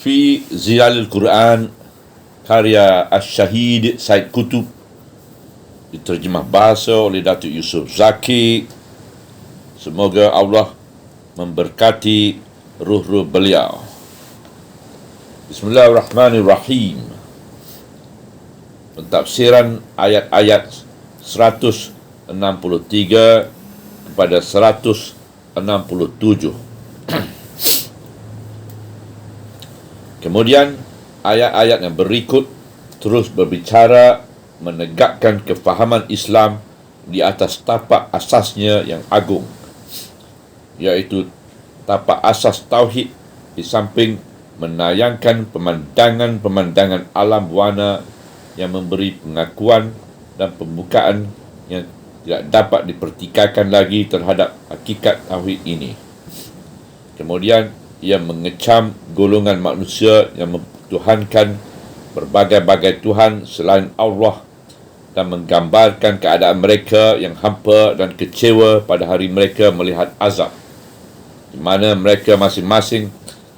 Fi Zilalil Quran karya Asy-Syahid Said Qutb, diterjemah bahasa oleh Datuk Yusof Zaki. Semoga Allah memberkati ruh-ruh beliau. Bismillahirrahmanirrahim. Pentafsiran ayat-ayat 163 kepada 167. Kemudian ayat-ayat yang berikut terus berbicara menegakkan kefahaman Islam di atas tapak asasnya yang agung, iaitu tapak asas tauhid, di samping menayangkan pemandangan-pemandangan alam warna yang memberi pengakuan dan pembukaan yang tidak dapat dipertikaikan lagi terhadap hakikat tauhid ini. Kemudian ia mengecam golongan manusia yang memtuhankan berbagai-bagai Tuhan selain Allah dan menggambarkan keadaan mereka yang hampa dan kecewa pada hari mereka melihat azab, di mana mereka masing-masing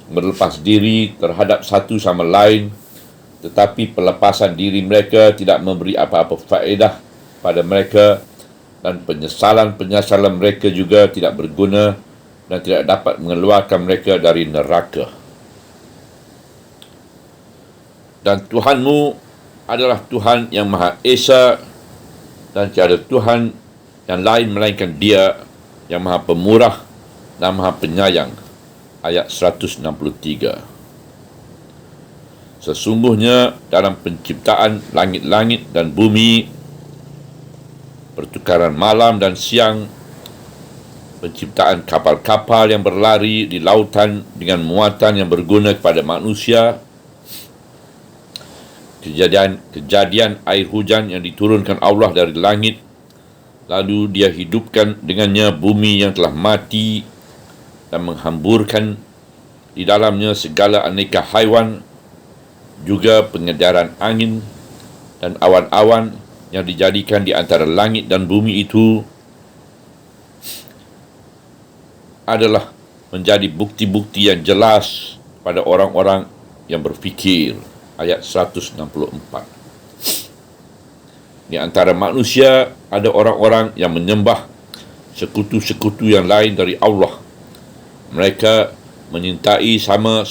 berlepas diri terhadap satu sama lain, tetapi pelepasan diri mereka tidak memberi apa-apa faedah pada mereka, dan penyesalan mereka juga tidak berguna dan tidak dapat mengeluarkan mereka dari neraka. Dan Tuhanmu adalah Tuhan yang Maha Esa, dan tiada Tuhan yang lain melainkan Dia yang Maha Pemurah dan Maha Penyayang. Ayat 163. Sesungguhnya dalam penciptaan langit-langit dan bumi, pertukaran malam dan siang, penciptaan kapal-kapal yang berlari di lautan dengan muatan yang berguna kepada manusia, kejadian air hujan yang diturunkan Allah dari langit, lalu Dia hidupkan dengannya bumi yang telah mati dan menghamburkan di dalamnya segala aneka haiwan, juga pengedaran angin dan awan-awan yang dijadikan di antara langit dan bumi itu adalah menjadi bukti-bukti yang jelas pada orang-orang yang berfikir. Ayat 164. Di antara manusia ada orang-orang yang menyembah sekutu-sekutu yang lain dari Allah. Mereka menyintai sama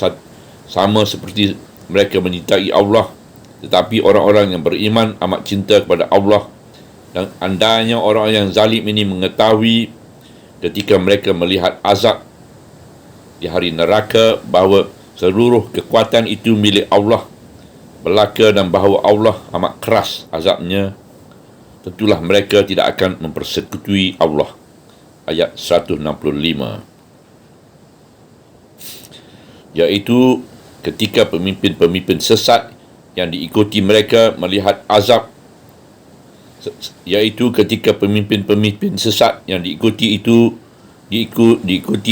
seperti mereka menyintai Allah, tetapi orang-orang yang beriman amat cinta kepada Allah. Dan andainya orang yang zalim ini mengetahui ketika mereka melihat azab di hari neraka bahawa seluruh kekuatan itu milik Allah belaka dan bahawa Allah amat keras azabnya, tentulah mereka tidak akan mempersekutui Allah. Ayat 165. Iaitu ketika pemimpin-pemimpin sesat yang diikuti mereka melihat azab, diikuti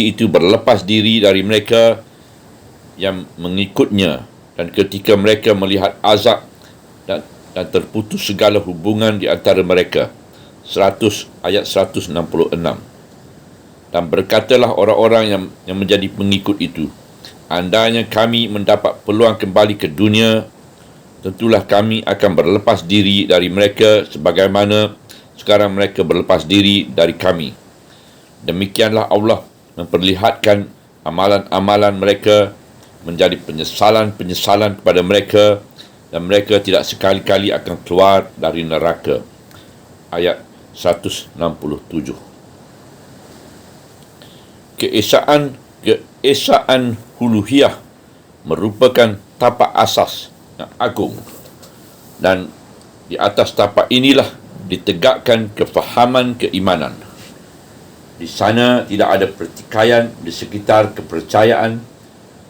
itu berlepas diri dari mereka yang mengikutnya, dan ketika mereka melihat azab dan terputus segala hubungan di antara mereka. Ayat 166. Dan berkatalah orang-orang yang menjadi pengikut itu, andainya kami mendapat peluang kembali ke dunia, tentulah kami akan berlepas diri dari mereka sebagaimana sekarang mereka berlepas diri dari kami. Demikianlah Allah memperlihatkan amalan-amalan mereka menjadi penyesalan kepada mereka, dan mereka tidak sekali-kali akan keluar dari neraka. Ayat 167. Keesaan uluhiyah merupakan tapak asas yang agung, dan di atas tapak inilah ditegakkan kefahaman keimanan. Di sana tidak ada pertikaian di sekitar kepercayaan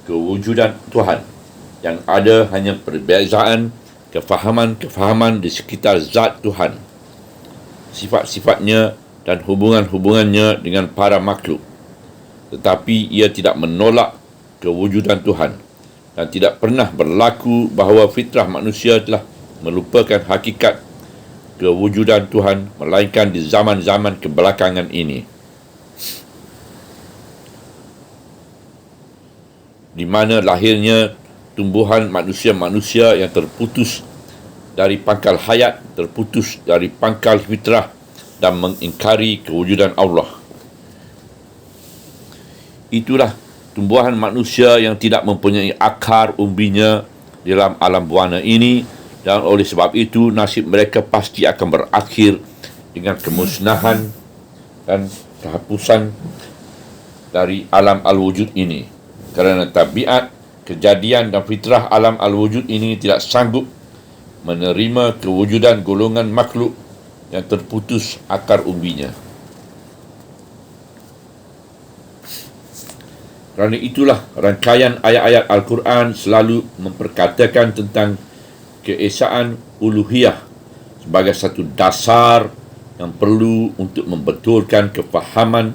kewujudan Tuhan. Yang ada hanya perbezaan kefahaman di sekitar zat Tuhan, sifat-sifatnya dan hubungan-hubungannya dengan para makhluk. Tetapi ia tidak menolak kewujudan Tuhan, dan tidak pernah berlaku bahawa fitrah manusia telah melupakan hakikat kewujudan Tuhan, melainkan di zaman-zaman kebelakangan ini, di mana lahirnya tumbuhan manusia-manusia yang terputus dari pangkal hayat, terputus dari pangkal fitrah dan mengingkari kewujudan Allah. Itulah tumbuhan manusia yang tidak mempunyai akar umbinya dalam alam buana ini, dan oleh sebab itu nasib mereka pasti akan berakhir dengan kemusnahan dan kehapusan dari alam al-wujud ini, kerana tabiat, kejadian dan fitrah alam al-wujud ini tidak sanggup menerima kewujudan golongan makhluk yang terputus akar umbinya. Kerana itulah rangkaian ayat-ayat Al-Quran selalu memperkatakan tentang keesaan uluhiyah sebagai satu dasar yang perlu untuk membetulkan kefahaman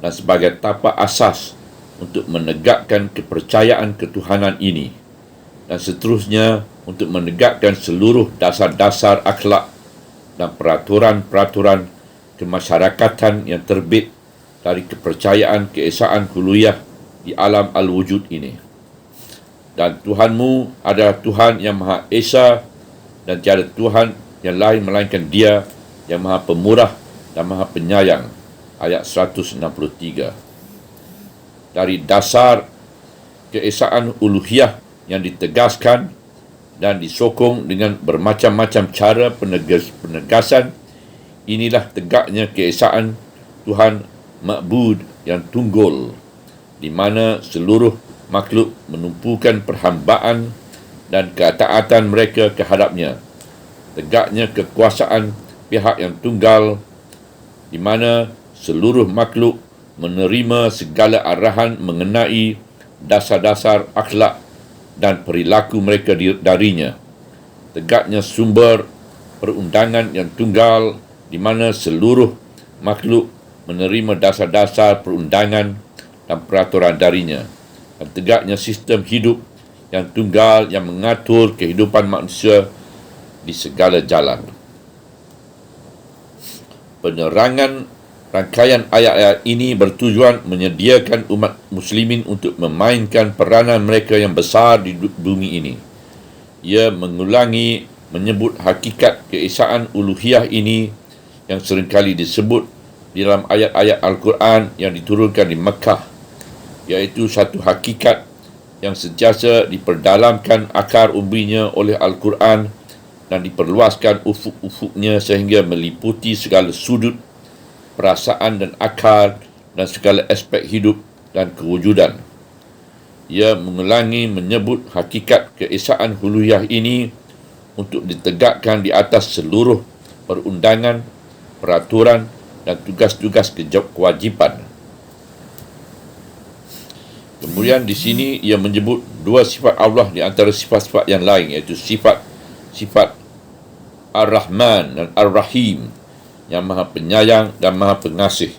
dan sebagai tapak asas untuk menegakkan kepercayaan ketuhanan ini, dan seterusnya untuk menegakkan seluruh dasar-dasar akhlak dan peraturan-peraturan kemasyarakatan yang terbit dari kepercayaan keesaan uluhiyah di alam al-wujud ini. Dan Tuhanmu adalah Tuhan yang Maha Esa, dan tiada Tuhan yang lain melainkan Dia yang Maha Pemurah dan Maha Penyayang. Ayat 163. Dari dasar keesaan uluhiyah yang ditegaskan dan disokong dengan bermacam-macam cara penegasan, inilah tegaknya keesaan Tuhan Ma'bud yang tunggul, di mana seluruh makhluk menumpukan perhambaan dan ketaatan mereka kehadapnya. Tegaknya kekuasaan pihak yang tunggal, di mana seluruh makhluk menerima segala arahan mengenai dasar-dasar akhlak dan perilaku mereka darinya. Tegaknya sumber perundangan yang tunggal, di mana seluruh makhluk menerima dasar-dasar perundangan dan peraturan darinya. Dan tegaknya sistem hidup yang tunggal yang mengatur kehidupan manusia di segala jalan. Penerangan rangkaian ayat-ayat ini bertujuan menyediakan umat muslimin untuk memainkan peranan mereka yang besar di bumi ini. Ia mengulangi menyebut hakikat keesaan uluhiyah ini yang seringkali disebut di dalam ayat-ayat Al-Quran yang diturunkan di Mekah, iaitu satu hakikat yang sentiasa diperdalamkan akar umbinya oleh Al-Quran dan diperluaskan ufuk-ufuknya sehingga meliputi segala sudut, perasaan dan akal dan segala aspek hidup dan kewujudan. Ia mengulangi menyebut hakikat keesaan uluhiyah ini untuk ditegakkan di atas seluruh perundangan, peraturan dan tugas-tugas kewajipan. Kemudian di sini ia menyebut dua sifat Allah di antara sifat-sifat yang lain, iaitu sifat Ar-Rahman dan Ar-Rahim, yang Maha Penyayang dan Maha Pengasih.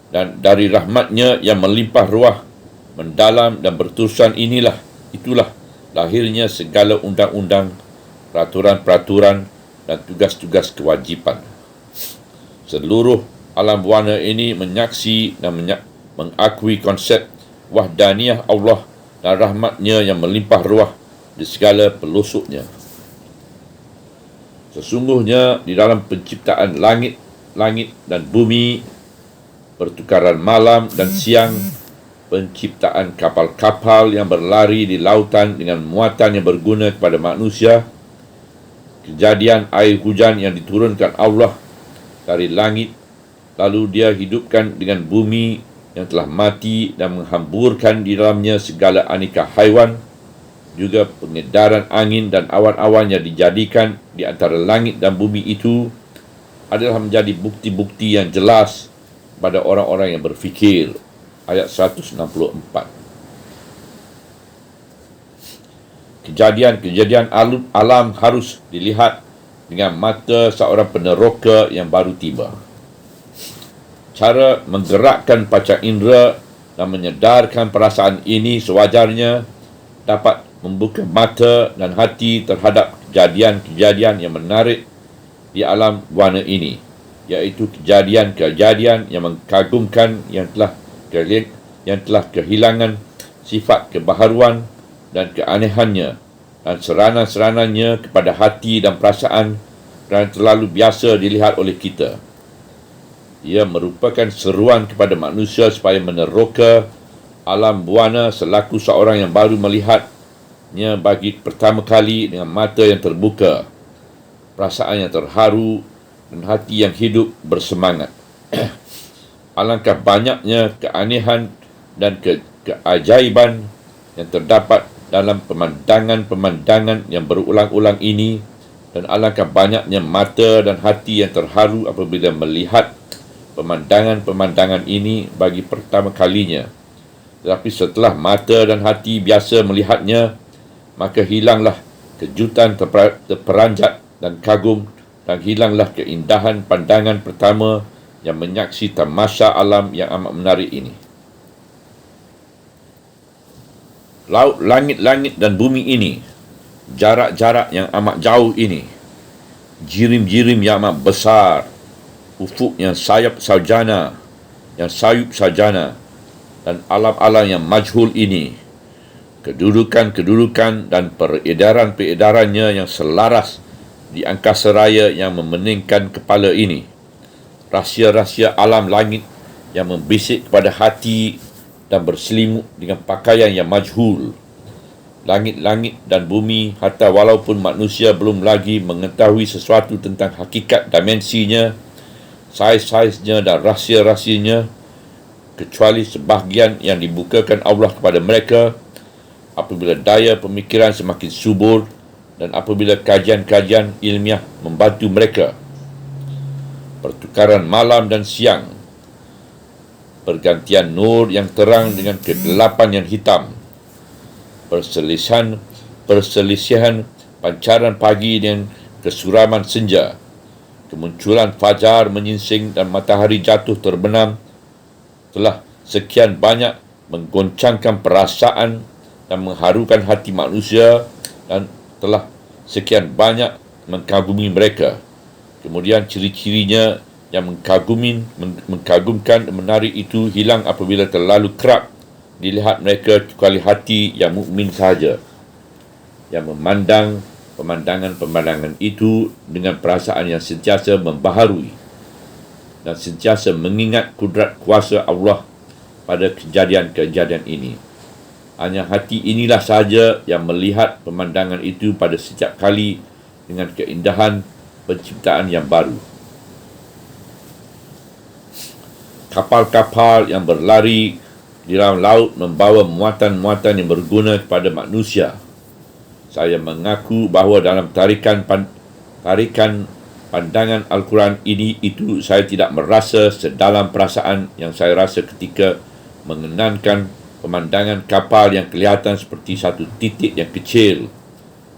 Dan dari rahmatnya yang melimpah ruah, mendalam dan berterusan itulah lahirnya segala undang-undang, peraturan-peraturan dan tugas-tugas kewajipan. Seluruh alam warna ini menyaksi dan mengakui konsep wahdaniyah Allah dan rahmatnya yang melimpah ruah di segala pelosoknya. Sesungguhnya di dalam penciptaan langit dan bumi, pertukaran malam dan siang, penciptaan kapal-kapal yang berlari di lautan dengan muatan yang berguna kepada manusia, kejadian air hujan yang diturunkan Allah dari langit, lalu Dia hidupkan dengan bumi yang telah mati dan menghamburkan di dalamnya segala aneka haiwan, juga pengedaran angin dan awan-awan yang dijadikan di antara langit dan bumi itu adalah menjadi bukti-bukti yang jelas pada orang-orang yang berfikir. Ayat 164. Kejadian-kejadian alam harus dilihat dengan mata seorang peneroka yang baru tiba. Cara menggerakkan panca indera dan menyedarkan perasaan ini sewajarnya dapat membuka mata dan hati terhadap kejadian-kejadian yang menarik di alam warna ini, iaitu kejadian-kejadian yang mengagumkan yang telah kehilangan sifat kebaharuan dan keanehannya dan serana-serananya kepada hati dan perasaan dan terlalu biasa dilihat oleh kita. Ia merupakan seruan kepada manusia supaya meneroka alam buana selaku seorang yang baru melihatnya bagi pertama kali dengan mata yang terbuka, perasaan yang terharu dan hati yang hidup bersemangat. Alangkah banyaknya keanehan dan keajaiban yang terdapat dalam pemandangan-pemandangan yang berulang-ulang ini, dan alangkah banyaknya mata dan hati yang terharu apabila melihat pemandangan-pemandangan ini bagi pertama kalinya. Tetapi setelah mata dan hati biasa melihatnya, maka hilanglah kejutan terperanjat dan kagum, dan hilanglah keindahan pandangan pertama yang menyaksi tamasya alam yang amat menarik ini. Laut, langit-langit dan bumi ini, jarak-jarak yang amat jauh ini, jirim-jirim yang amat besar, ufuk yang sayup sarjana, dan alam-alam yang majhul ini, kedudukan-kedudukan dan peredaran-peredarannya yang selaras di angkasa raya yang memeningkan kepala ini, rahsia-rahsia alam langit yang membisik kepada hati dan berselimut dengan pakaian yang majhul, langit-langit dan bumi, hatta walaupun manusia belum lagi mengetahui sesuatu tentang hakikat dimensinya, saiz-saiznya dan rahsia-rahsianya, kecuali sebahagian yang dibukakan Allah kepada mereka apabila daya pemikiran semakin subur dan apabila kajian-kajian ilmiah membantu mereka. Pertukaran malam dan siang, pergantian nur yang terang dengan kegelapan yang hitam, perselisihan pancaran pagi dengan kesuraman senja, kemunculan fajar menyingsing dan matahari jatuh terbenam, telah sekian banyak menggoncangkan perasaan dan mengharukan hati manusia, dan telah sekian banyak mengagumi mereka. Kemudian ciri-cirinya yang mengagumkan dan menarik itu hilang apabila terlalu kerap dilihat mereka, kecuali hati yang mukmin sahaja yang memandang pemandangan-pemandangan itu dengan perasaan yang sentiasa membaharui dan sentiasa mengingat kudrat kuasa Allah pada kejadian-kejadian ini. Hanya hati inilah sahaja yang melihat pemandangan itu pada setiap kali dengan keindahan penciptaan yang baru. Kapal-kapal yang berlari di dalam laut membawa muatan-muatan yang berguna kepada manusia. Saya mengaku bahawa dalam tarikan pandangan Al-Quran itu saya tidak merasa sedalam perasaan yang saya rasa ketika mengenangkan pemandangan kapal yang kelihatan seperti satu titik yang kecil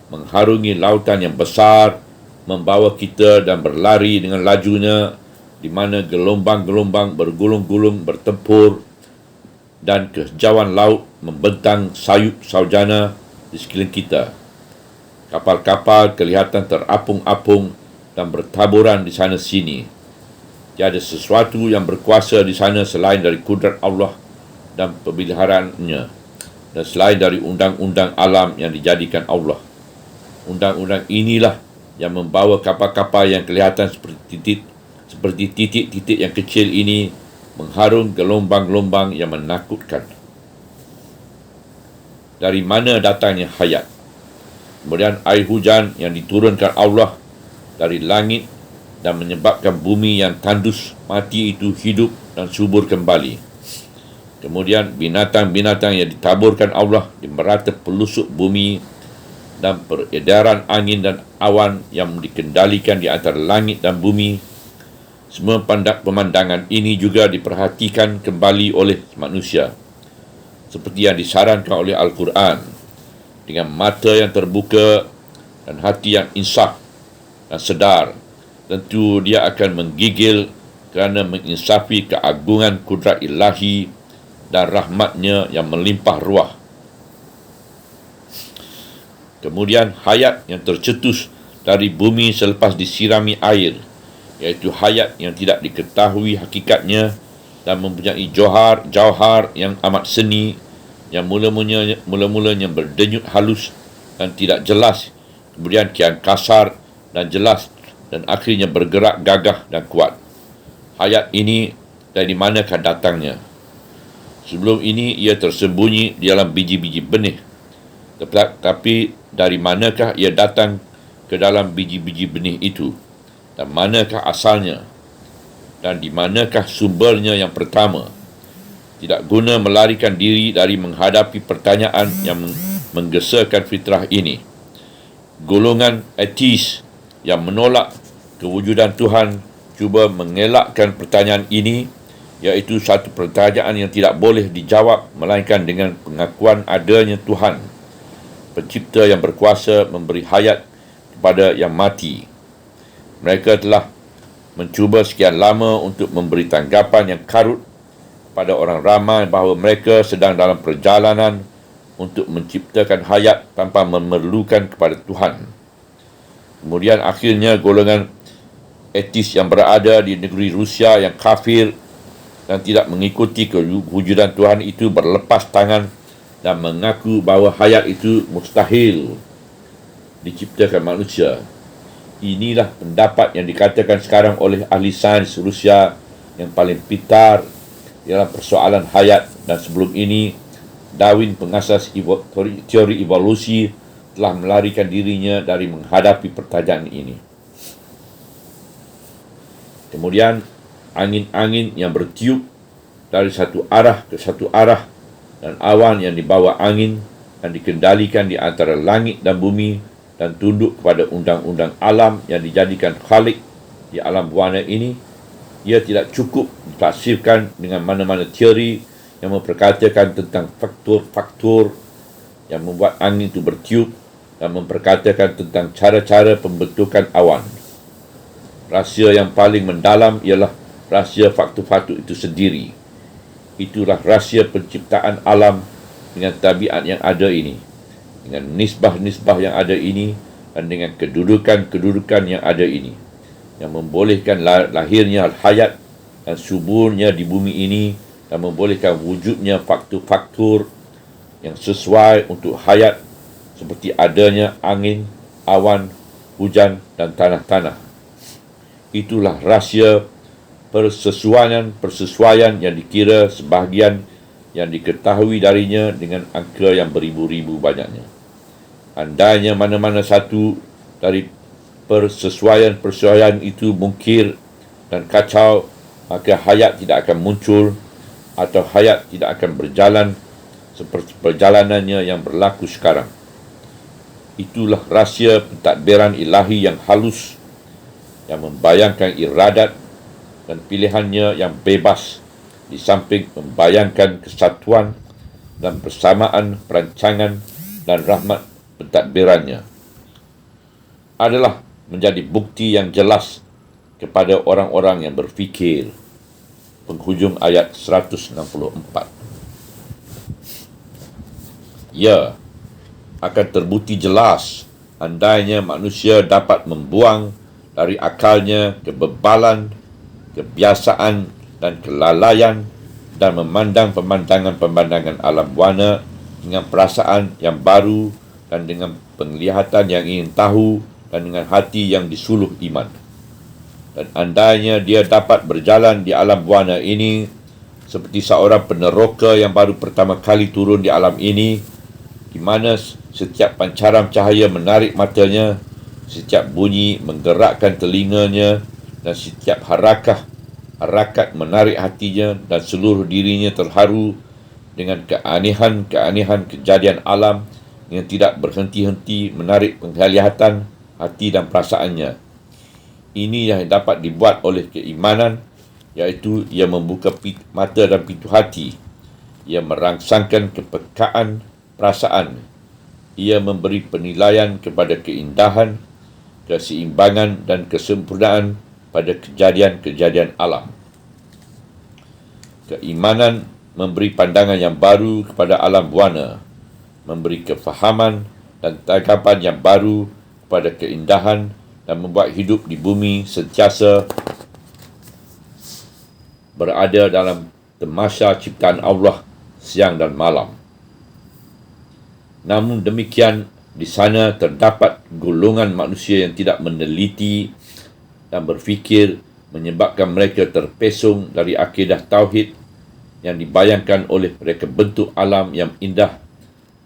mengharungi lautan yang besar, membawa kita dan berlari dengan lajunya, di mana gelombang-gelombang bergulung-gulung bertempur dan kehijauan laut membentang sayup saujana di sekeliling kita. Kapal-kapal kelihatan terapung-apung dan bertaburan di sana sini. Tiada sesuatu yang berkuasa di sana selain dari kudrat Allah dan pemeliharannya, dan selain dari undang-undang alam yang dijadikan Allah. Undang-undang inilah yang membawa kapal-kapal yang kelihatan seperti titik-titik yang kecil ini mengharung gelombang-gelombang yang menakutkan. Dari mana datangnya hayat? Kemudian air hujan yang diturunkan Allah dari langit dan menyebabkan bumi yang tandus mati itu hidup dan subur kembali. Kemudian binatang-binatang yang ditaburkan Allah di merata pelusuk bumi, dan peredaran angin dan awan yang dikendalikan di antara langit dan bumi. Semua pemandangan ini juga diperhatikan kembali oleh manusia, seperti yang disarankan oleh Al-Quran, dengan mata yang terbuka dan hati yang insaf dan sedar. Tentu dia akan menggigil kerana menginsafi keagungan kudrat ilahi dan rahmatnya yang melimpah ruah. Kemudian hayat yang tercetus dari bumi selepas disirami air, iaitu hayat yang tidak diketahui hakikatnya dan mempunyai jauhar yang amat seni, yang mula-mulanya berdenyut halus dan tidak jelas, kemudian kian kasar dan jelas, dan akhirnya bergerak gagah dan kuat. Hayat ini dari manakah datangnya? Sebelum ini ia tersembunyi di dalam biji-biji benih. Tapi dari manakah ia datang ke dalam biji-biji benih itu? Dan manakah asalnya? Dan di manakah sumbernya yang pertama? Tidak guna melarikan diri dari menghadapi pertanyaan yang menggeserkan fitrah ini. Golongan ateis yang menolak kewujudan Tuhan cuba mengelakkan pertanyaan ini, iaitu satu pertanyaan yang tidak boleh dijawab melainkan dengan pengakuan adanya Tuhan, pencipta yang berkuasa memberi hayat kepada yang mati. Mereka telah mencuba sekian lama untuk memberi tanggapan yang karut pada orang ramai bahawa mereka sedang dalam perjalanan untuk menciptakan hayat tanpa memerlukan kepada Tuhan. Kemudian akhirnya golongan etis yang berada di negeri Rusia yang kafir dan tidak mengikuti kewujudan Tuhan itu berlepas tangan dan mengaku bahawa hayat itu mustahil diciptakan manusia. Inilah pendapat yang dikatakan sekarang oleh ahli sains Rusia yang paling pintar dalam persoalan hayat, dan sebelum ini Darwin, pengasas teori evolusi, telah melarikan dirinya dari menghadapi pertanyaan ini. Kemudian angin-angin yang bertiup dari satu arah ke satu arah, dan awan yang dibawa angin dan dikendalikan di antara langit dan bumi, dan tunduk kepada undang-undang alam yang dijadikan khalik di alam warna ini, ia tidak cukup ditafsirkan dengan mana-mana teori yang memperkatakan tentang faktor-faktor yang membuat angin itu bertiup, dan memperkatakan tentang cara-cara pembentukan awan. Rahsia yang paling mendalam ialah rahsia faktor-faktor itu sendiri. Itulah rahsia penciptaan alam dengan tabiat yang ada ini, dengan nisbah-nisbah yang ada ini, dan dengan kedudukan-kedudukan yang ada ini, yang membolehkan lahirnya hayat dan suburnya di bumi ini, dan membolehkan wujudnya faktor-faktor yang sesuai untuk hayat, seperti adanya angin, awan, hujan, dan tanah-tanah. Itulah rahsia persesuaian yang dikira sebahagian yang diketahui darinya dengan angka yang beribu-ribu banyaknya. Andainya mana-mana satu dari persesuaian itu mungkir dan kacau, maka hayat tidak akan muncul, atau hayat tidak akan berjalan seperti perjalanannya yang berlaku sekarang. Itulah rahsia pentadbiran ilahi yang halus, yang membayangkan iradat dan pilihannya yang bebas, di samping membayangkan kesatuan dan persamaan perancangan dan rahmat pentadbirannya, adalah menjadi bukti yang jelas kepada orang-orang yang berfikir. Penghujung ayat 164. Ya, akan terbukti jelas andainya manusia dapat membuang dari akalnya kebebalan, kebiasaan, dan kelalaian, dan memandang pemandangan-pemandangan alam warna dengan perasaan yang baru, dan dengan penglihatan yang ingin tahu, dan dengan hati yang disuluh iman. Dan andainya dia dapat berjalan di alam warna ini seperti seorang peneroka yang baru pertama kali turun di alam ini, di mana setiap pancaran cahaya menarik matanya, setiap bunyi menggerakkan telinganya, dan setiap harakat menarik hatinya, dan seluruh dirinya terharu dengan keanehan-keanehan kejadian alam yang tidak berhenti-henti menarik penglihatan hati dan perasaannya. Ini yang dapat dibuat oleh keimanan, iaitu ia membuka mata dan pintu hati, ia merangsangkan kepekaan perasaan, ia memberi penilaian kepada keindahan, keseimbangan, dan kesempurnaan pada kejadian-kejadian alam. Keimanan memberi pandangan yang baru kepada alam warna, memberi kefahaman dan tanggapan yang baru kepada keindahan, dan membuat hidup di bumi sentiasa berada dalam tamasya ciptaan Allah siang dan malam. Namun demikian, di sana terdapat golongan manusia yang tidak meneliti dan berfikir, menyebabkan mereka terpesong dari akidah tauhid yang dibayangkan oleh mereka bentuk alam yang indah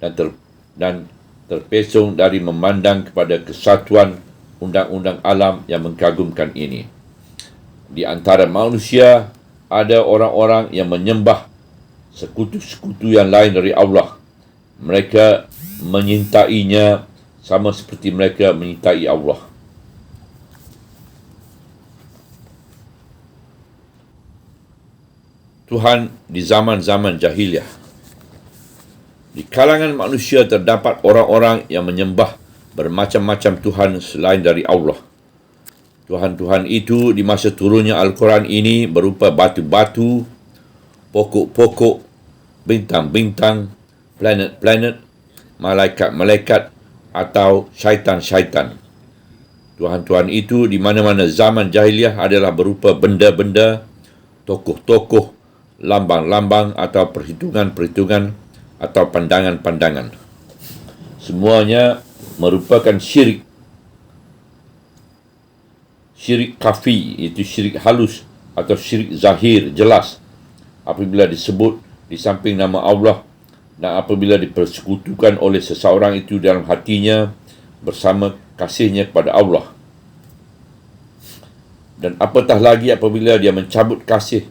dan terpesong dari memandang kepada kesatuan undang-undang alam yang mengagumkan ini. Di antara manusia ada orang-orang yang menyembah sekutu-sekutu yang lain dari Allah. Mereka menyintainya sama seperti mereka menyintai Allah. Tuhan di zaman-zaman jahiliah. Di kalangan manusia terdapat orang-orang yang menyembah bermacam-macam Tuhan selain dari Allah. Tuhan-Tuhan itu di masa turunnya Al-Quran ini berupa batu-batu, pokok-pokok, bintang-bintang, planet-planet, malaikat-malaikat atau syaitan-syaitan. Tuhan-Tuhan itu di mana-mana zaman jahiliah adalah berupa benda-benda, tokoh-tokoh, lambang-lambang atau perhitungan-perhitungan atau pandangan-pandangan. Semuanya merupakan syirik. Syirik kafi, iaitu syirik halus atau syirik zahir, jelas, apabila disebut di samping nama Allah dan apabila dipersekutukan oleh seseorang itu dalam hatinya bersama kasihnya kepada Allah. Dan apatah lagi apabila dia mencabut kasih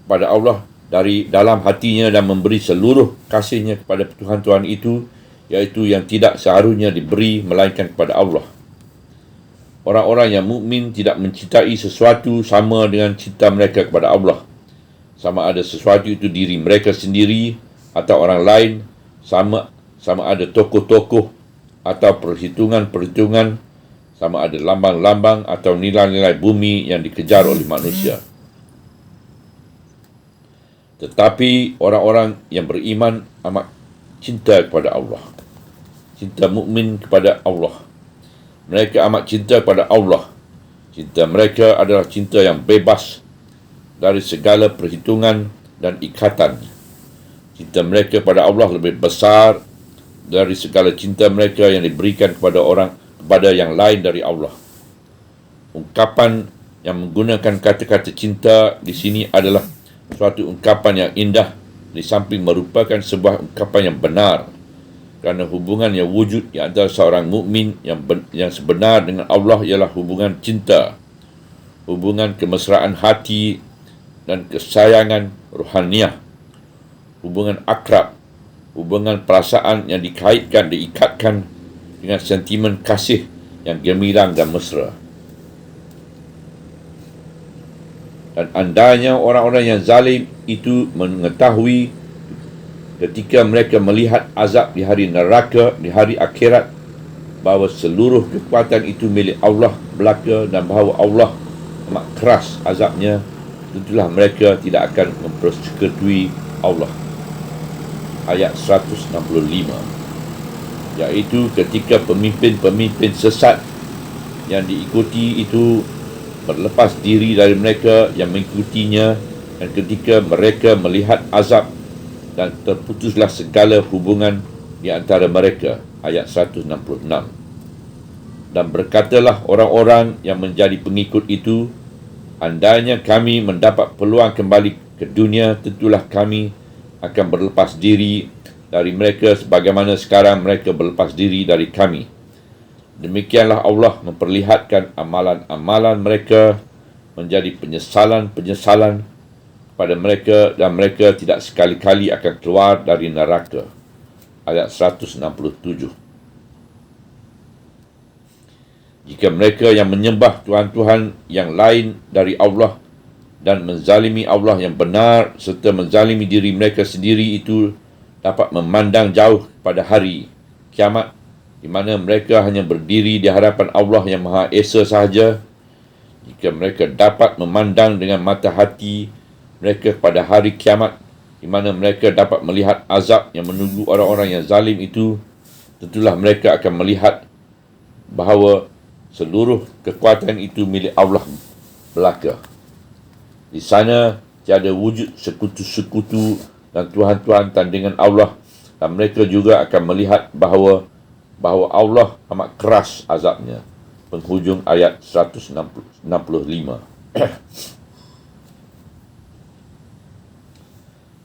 pada Allah dari dalam hatinya dan memberi seluruh kasihnya kepada Tuhan-Tuhan itu, iaitu yang tidak seharusnya diberi melainkan kepada Allah. Orang-orang yang mukmin tidak mencintai sesuatu sama dengan cinta mereka kepada Allah. Sama ada sesuatu itu diri mereka sendiri atau orang lain, sama ada tokoh-tokoh atau perhitungan-perhitungan, sama ada lambang-lambang atau nilai-nilai bumi yang dikejar oleh manusia. Tetapi orang-orang yang beriman amat cinta kepada Allah. Cinta mukmin kepada Allah. Mereka amat cinta kepada Allah. Cinta mereka adalah cinta yang bebas dari segala perhitungan dan ikatan. Cinta mereka kepada Allah lebih besar dari segala cinta mereka yang diberikan kepada yang lain dari Allah. Ungkapan yang menggunakan kata-kata cinta di sini adalah suatu ungkapan yang indah, di samping merupakan sebuah ungkapan yang benar, kerana hubungan yang wujud di antara seorang mukmin yang sebenar dengan Allah ialah hubungan cinta, hubungan kemesraan hati dan kesayangan rohaniah, hubungan akrab, hubungan perasaan yang diikatkan dengan sentimen kasih yang gemilang dan mesra. Dan andainya orang-orang yang zalim itu mengetahui ketika mereka melihat azab di hari neraka, di hari akhirat, bahawa seluruh kekuatan itu milik Allah belaka dan bahawa Allah amat keras azabnya, tentulah mereka tidak akan mempersekutuai Allah. Ayat 165, iaitu ketika pemimpin-pemimpin sesat yang diikuti itu berlepas diri dari mereka yang mengikutinya, dan ketika mereka melihat azab dan terputuslah segala hubungan di antara mereka. Ayat 166. Dan berkatalah orang-orang yang menjadi pengikut itu, andainya kami mendapat peluang kembali ke dunia, tentulah kami akan berlepas diri dari mereka sebagaimana sekarang mereka berlepas diri dari kami. Demikianlah Allah memperlihatkan amalan-amalan mereka menjadi penyesalan-penyesalan pada mereka, dan mereka tidak sekali-kali akan keluar dari neraka. Ayat 167. Jika mereka yang menyembah Tuhan-Tuhan yang lain dari Allah dan menzalimi Allah yang benar serta menzalimi diri mereka sendiri itu dapat memandang jauh pada hari kiamat, di mana mereka hanya berdiri di hadapan Allah yang Maha Esa sahaja, jika mereka dapat memandang dengan mata hati mereka pada hari kiamat, di mana mereka dapat melihat azab yang menunggu orang-orang yang zalim itu, tentulah mereka akan melihat bahawa seluruh kekuatan itu milik Allah belaka. Di sana tiada wujud sekutu-sekutu dan Tuhan-Tuhan tandingan Allah dan mereka juga akan melihat bahawa Allah amat keras azabnya. Penghujung ayat 165.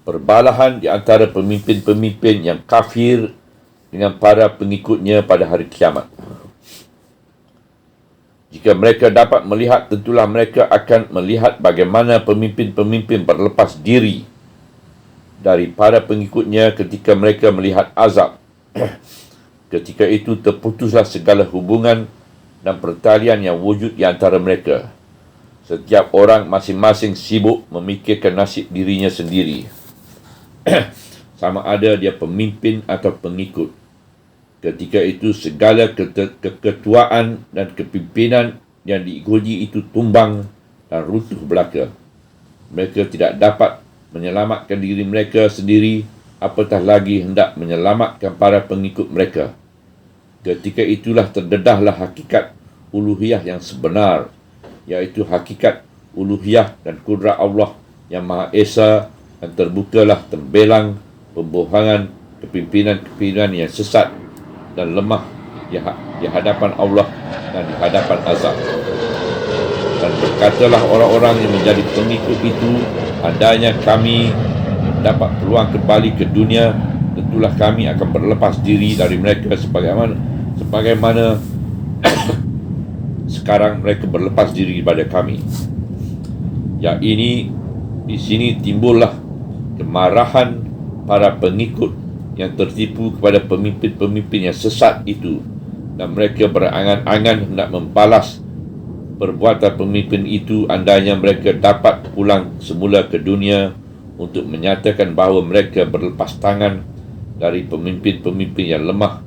Perbalahan di antara pemimpin-pemimpin yang kafir dengan para pengikutnya pada hari kiamat. Jika mereka dapat melihat, tentulah mereka akan melihat bagaimana pemimpin-pemimpin berlepas diri dari para pengikutnya ketika mereka melihat azab. Ketika itu terputuslah segala hubungan dan pertalian yang wujud di antara mereka. Setiap orang masing-masing sibuk memikirkan nasib dirinya sendiri. Sama ada dia pemimpin atau pengikut. Ketika itu segala keketuaan dan kepimpinan yang diikuti itu tumbang dan runtuh belaka. Mereka tidak dapat menyelamatkan diri mereka sendiri, apatah lagi hendak menyelamatkan para pengikut mereka. Ketika itulah terdedahlah hakikat uluhiyah yang sebenar, iaitu hakikat uluhiyah dan kudrat Allah yang Maha Esa, dan terbukalah tembelang pembohongan kepimpinan-kepimpinan yang sesat dan lemah di hadapan Allah dan di hadapan azab. Dan berkatalah orang-orang yang menjadi pengikut itu, andainya kami dapat peluang kembali ke dunia, tentulah kami akan berlepas diri dari mereka sebagaimana sekarang mereka berlepas diri daripada kami. Ya, ini di sini timbullah kemarahan para pengikut yang tertipu kepada pemimpin-pemimpin yang sesat itu, dan mereka berangan-angan hendak membalas perbuatan pemimpin itu andainya mereka dapat pulang semula ke dunia untuk menyatakan bahawa mereka berlepas tangan dari pemimpin-pemimpin yang lemah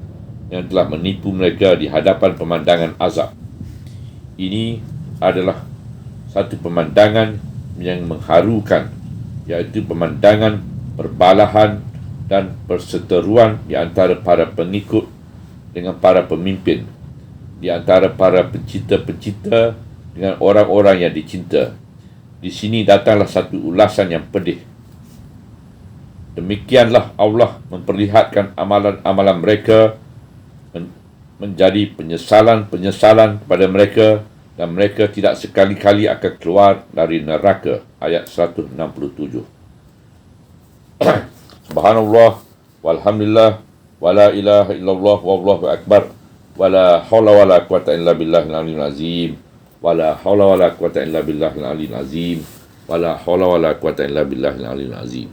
yang telah menipu mereka di hadapan pemandangan azab. Ini adalah satu pemandangan yang mengharukan, iaitu pemandangan perbalahan dan perseteruan di antara para pengikut dengan para pemimpin, di antara para pencinta-pencinta dengan orang-orang yang dicinta. Di sini datanglah satu ulasan yang pedih. Demikianlah Allah memperlihatkan amalan-amalan mereka menjadi penyesalan-penyesalan kepada mereka, dan mereka tidak sekali-kali akan keluar dari neraka. Ayat 167. Subhanallah, walhamdulillah, wala ilaha illallah, wallahu akbar, wala hawla wala quwata illa billahil aliyyil azim, wala hawla wala quwata illa billahil aliyyil azim, wala hawla wala quwata illa billahil aliyyil azim.